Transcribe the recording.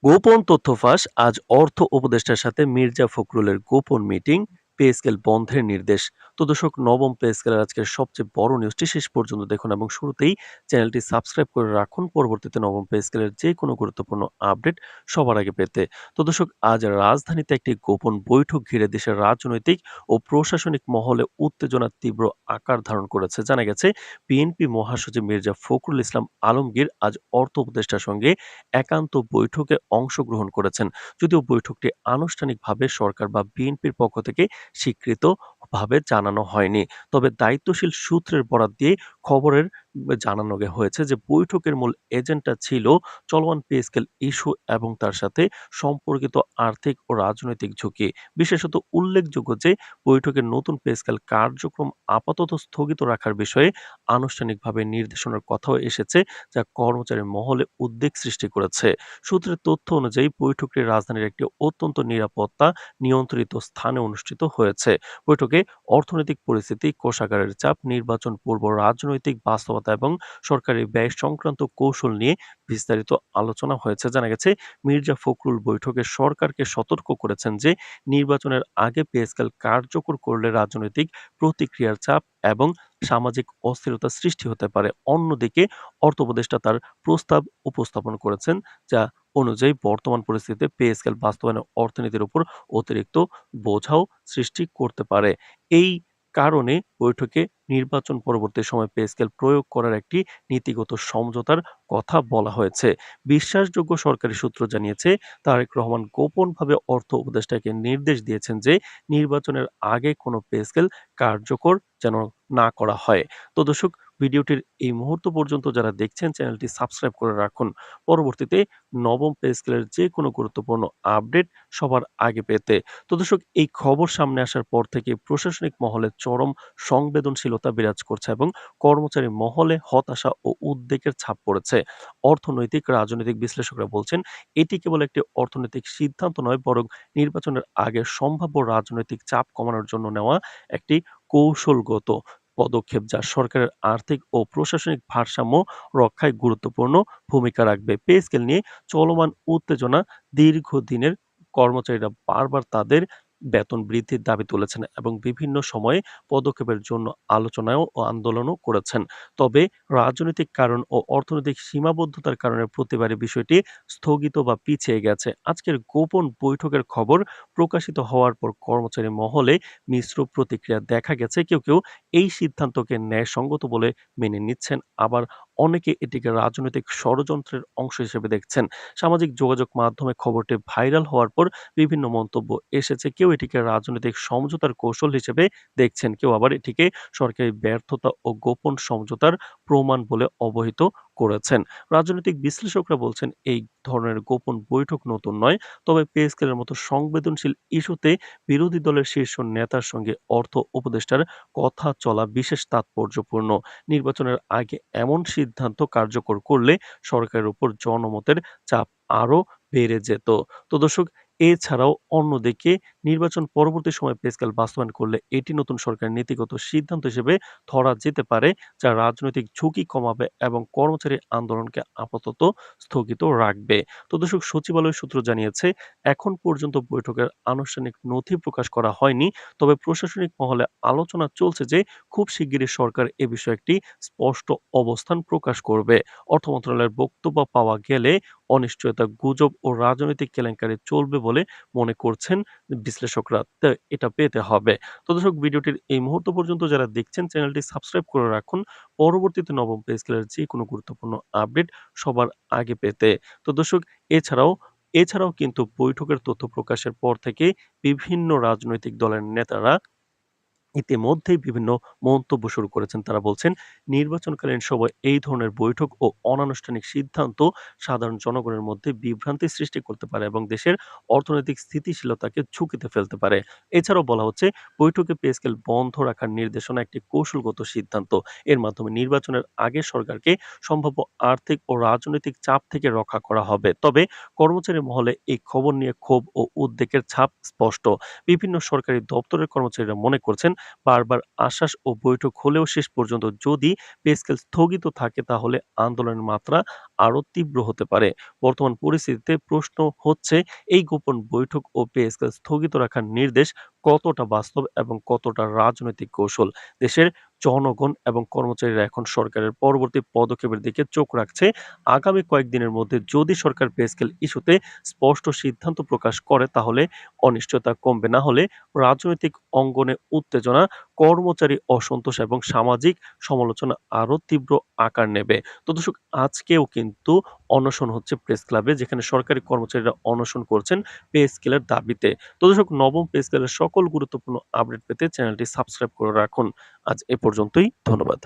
গোপন তথ্য ফাঁস, আজ অর্থ উপদেষ্টার সাথে মির্জা ফখরুলের গোপন মিটিং, পে স্কেল বন্ধের নির্দেশ। তো দর্শক, নবম পে স্কেলের আজকের সবচেয়ে বড় নিউজটি শেষ পর্যন্ত দেখুন এবং শুরুতেই চ্যানেলটি সাবস্ক্রাইব করে রাখুন পরবর্তীতে নবম পে স্কেলের যে কোনো গুরুত্বপূর্ণ আপডেট সবার আগে পেতে। তো দর্শক, আজ রাজধানীতে একটি গোপন বৈঠক ঘিরে দেশের রাজনৈতিক ও প্রশাসনিক মহলে উত্তেজনার তীব্র আকার ধারণ করেছে। জানা গেছে, বিএনপি মহাসচিব মির্জা ফখরুল ইসলাম আলমগীর আজ অর্থ উপদেষ্টার সঙ্গে একান্ত বৈঠকে অংশগ্রহণ করেছেন। যদিও বৈঠকটি আনুষ্ঠানিকভাবে সরকার বা বিএনপির পক্ষ থেকে স্বীকৃতভাবে জানানো হয়নি। তবে দায়িত্বশীল সূত্রের বরাত দিয়ে খবরের জানানো হয়েছে যে বৈঠকের মূল এজেন্ডা ছিল চলমান পে স্কেল ইস্যু এবং তার সাথে সম্পর্কিত আর্থিক ও রাজনৈতিক ঝুঁকি। বিশেষত উল্লেখযোগ্য যে বৈঠকের নতুন পে স্কেল কার্যক্রম আপাতত স্থগিত রাখার বিষয়ে আনুষ্ঠানিকভাবে নির্দেশনার কথাও এসেছে, যা কর্মচারী মহলে উদ্বেগ সৃষ্টি করেছে। সূত্রের তথ্য অনুযায়ী বৈঠকটি রাজধানীর একটি অত্যন্ত নিরাপত্তা নিয়ন্ত্রিত স্থানে অনুষ্ঠিত হয়েছে। বৈঠকে অর্থনৈতিক পরিস্থিতি, কোষাগারের চাপ, নির্বাচন পূর্ব রাজনৈতিক বাস্তবতা এবং সরকারি ব্যয় সংক্রান্ত কৌশল নিয়ে বিস্তারিত আলোচনা হয়েছে। জানা গেছে, মির্জা ফখরুল বৈঠকে সরকারকে সতর্ক করেছেন যে নির্বাচনের আগে পে স্কেল কার্যকর করলে রাজনৈতিক প্রতিক্রিয়ার চাপ এবং সামাজিক অস্থিরতা সৃষ্টি হতে পারে। অন্যদিকে অর্থ উপদেষ্টা তার প্রস্তাব উপস্থাপন করেছেন, যা অনুযায়ী বর্তমান পরিস্থিতিতে পে স্কেল বাস্তবায়নে অর্থনীতির উপর অতিরিক্ত বোঝাও সৃষ্টি করতে পারে। এই কারণে বৈঠকে নির্বাচন পরবর্তী সময়ে পে স্কেল প্রয়োগ করার একটি নীতিগত সমঝোতার কথা বলা হয়েছে। বিশ্বাসযোগ্য সরকারি সূত্র জানিয়েছে, তারেক রহমান গোপনভাবে অর্থ উপদেষ্টাকে নির্দেশ দিয়েছেন যে নির্বাচনের আগে কোনো পে স্কেল কার্যকর যেন না করা হয়। তো দর্শক, ভিডিওটির এই মুহূর্ত পর্যন্ত যারা দেখছেন চ্যানেলটি সাবস্ক্রাইব করে রাখুন পরবর্তীতে নবম পে স্কেলের যে কোনো গুরুত্বপূর্ণ আপডেট সবার আগে পেতে। তো দর্শক, এই খবর সামনে আসার পর থেকে প্রশাসনিক মহলে চরম সংবেদনশীলতা বিরাজ করছে এবং কর্মচারী মহলে হতাশা ও উদ্বেগের ছাপ পড়েছে। অর্থনৈতিক রাজনৈতিক বিশ্লেষকরা বলছেন, এটি কেবল একটি অর্থনৈতিক সিদ্ধান্ত নয়, বরং নির্বাচনের আগে সম্ভাব্য রাজনৈতিক চাপ কমানোর জন্য নেওয়া একটি কৌশলগত পদক্ষেপ, যা সরকারের আর্থিক ও প্রশাসনিক ভারসাম্য রক্ষায় গুরুত্বপূর্ণ ভূমিকা রাখবে। পে স্কেল নিয়ে চলমান উত্তেজনা দীর্ঘদিনের, কর্মচারীরা বারবার তাদের বেতন বৃদ্ধির দাবি তুলেছেন এবং বিভিন্ন সময়ে পদক্ষেপের জন্য আলোচনাও ও আন্দোলনও করেছেন। তবে রাজনৈতিক কারণ ও অর্থনৈতিক সীমাবদ্ধতার কারণে প্রতিবারই বিষয়টি স্থগিত বা পিছিয়ে গেছে। আজকের গোপন বৈঠকের খবর প্রকাশিত হওয়ার পর কর্মচারী মহলে মিশ্র প্রতিক্রিয়া দেখা গেছে। কেউ এই সিদ্ধান্তকে ন্যায়সঙ্গত বলে মেনে নিচ্ছেন, আবার অনেকে এটিকে রাজনৈতিক ষড়যন্ত্রের অংশ হিসেবে দেখছেন। সামাজিক যোগাযোগ মাধ্যমে খবরটি ভাইরাল হওয়ার পর বিভিন্ন মন্তব্য এসেছে। কেউ এটিকে রাজনৈতিক সমঝোতার কৌশল হিসেবে দেখছেন, কেউ আবার এটিকে সরকারি ব্যর্থতা ও গোপন সমঝোতার প্রমাণ বলে অবহিত করেছেন। রাজনৈতিক বিশ্লেষকরা বলছেন, এই ধরনের গোপন বৈঠক নতুন নয়, তবে পে স্কেলের মতো সংবেদনশীল ইস্যুতে বিরোধী দলের শীর্ষ নেতার সঙ্গে অর্থ উপদেষ্টার কথা চলা বিশেষ তাৎপর্যপূর্ণ। নির্বাচনের আগে এমন সিদ্ধান্ত কার্যকর করলে সরকারের উপর জনমতের চাপ আরো বেড়ে যেত। তো দর্শক, এছাড়াও অন্যদিকে নির্বাচন পরবর্তী সময়ে পে স্কেল বাস্তবায়ন করলে এটি নতুন সরকারের নীতিগত সিদ্ধান্ত হিসেবে ধরা যেতে পারে, যা রাজনৈতিক ঝুঁকি কমাবে এবং কর্মচারী আন্দোলনকে আপাতত স্থগিত রাখবে। তো দর্শক, সচিবালয় সূত্র জানিয়েছে, এখন পর্যন্ত বৈঠকের আনুষ্ঠানিক নথি প্রকাশ করা হয়নি, তবে প্রশাসনিক মহলে আলোচনা চলছে যে খুব শিগগিরই সরকার এ বিষয়ে একটি স্পষ্ট অবস্থান প্রকাশ করবে। অর্থ মন্ত্রণালয়ের বক্তব্য পাওয়া গেলে অনিশ্চয়তা, গুজব ও রাজনৈতিক কেলেঙ্কারি চলবে বলে মনে করছেন বিশ্লেষকরা। তো এটা পেতে হবে। তো দর্শক, ভিডিওটির এই মুহূর্ত পর্যন্ত যারা দেখছেন চ্যানেলটি সাবস্ক্রাইব করে রাখুন পরবর্তীতে নবম পে স্কেলের যে কোনো গুরুত্বপূর্ণ আপডেট সবার আগে পেতে। তো দর্শক, এছাড়াও এছাড়াও কিন্তু বৈঠকের তথ্য প্রকাশের পর থেকে বিভিন্ন রাজনৈতিক দলের নেতারা ইতিমধ্যেই বিভিন্ন মন্তব্য শুরু করেছেন। তারা বলছেন, নির্বাচনকালীন সময় এই ধরনের বৈঠক ও অনানুষ্ঠানিক সিদ্ধান্ত সাধারণ জনগণের মধ্যে বিভ্রান্তি সৃষ্টি করতে পারে এবং দেশের অর্থনৈতিক স্থিতিশীলতাকে ঝুঁকিতে ফেলতে পারে। এছাড়াও বলা হচ্ছে, বৈঠকে পে স্কেল বন্ধ রাখার নির্দেশনা একটি কৌশলগত সিদ্ধান্ত। এর মাধ্যমে নির্বাচনের আগে সরকারকে সম্ভাব্য আর্থিক ও রাজনৈতিক চাপ থেকে রক্ষা করা হবে। তবে কর্মচারী মহলে এই খবর নিয়ে ক্ষোভ ও উদ্বেগের ছাপ স্পষ্ট। বিভিন্ন সরকারি দপ্তরের কর্মচারীরা মনে করছেন, বারবার আশ্বাস ও বৈঠক হলেও শেষ পর্যন্ত যদি পে স্কেল স্থগিত থাকে তাহলে আন্দোলনের মাত্রা আরো তীব্র হতে পারে। বর্তমান পরিস্থিতিতে প্রশ্ন হচ্ছে এই গোপন বৈঠক ও পে স্কেল স্থগিত রাখার নির্দেশ কতটা বাস্তব এবং কতটা রাজনৈতিক কৌশল। দেশের জনগণ এবং কর্মচারীরা এখন সরকারের পরবর্তী পদক্ষেপের দিকে চোখ রাখছে। আগামী কয়েকদিনের মধ্যে যদি সরকার পে স্কেল ইস্যুতে স্পষ্ট সিদ্ধান্ত প্রকাশ করে তাহলে অনিশ্চয়তা কমবে, না হলে রাজনৈতিক অঙ্গনে উত্তেজনা, কর্মচারী অসন্তোষ এবং সামাজিক সমালোচনা আরো তীব্র আকার নেবে। তো দর্শক, আজকেও কিন্তু অনশন হচ্ছে প্রেস ক্লাবে, যেখানে সরকারি কর্মচারীরা অনশন করছেন পে স্কেলের দাবিতে। তো দর্শক, নবম পে স্কেলের সকল গুরুত্বপূর্ণ আপডেট পেতে চ্যানেলটি সাবস্ক্রাইব করে রাখুন। আজ এ পর্যন্তই। ধন্যবাদ।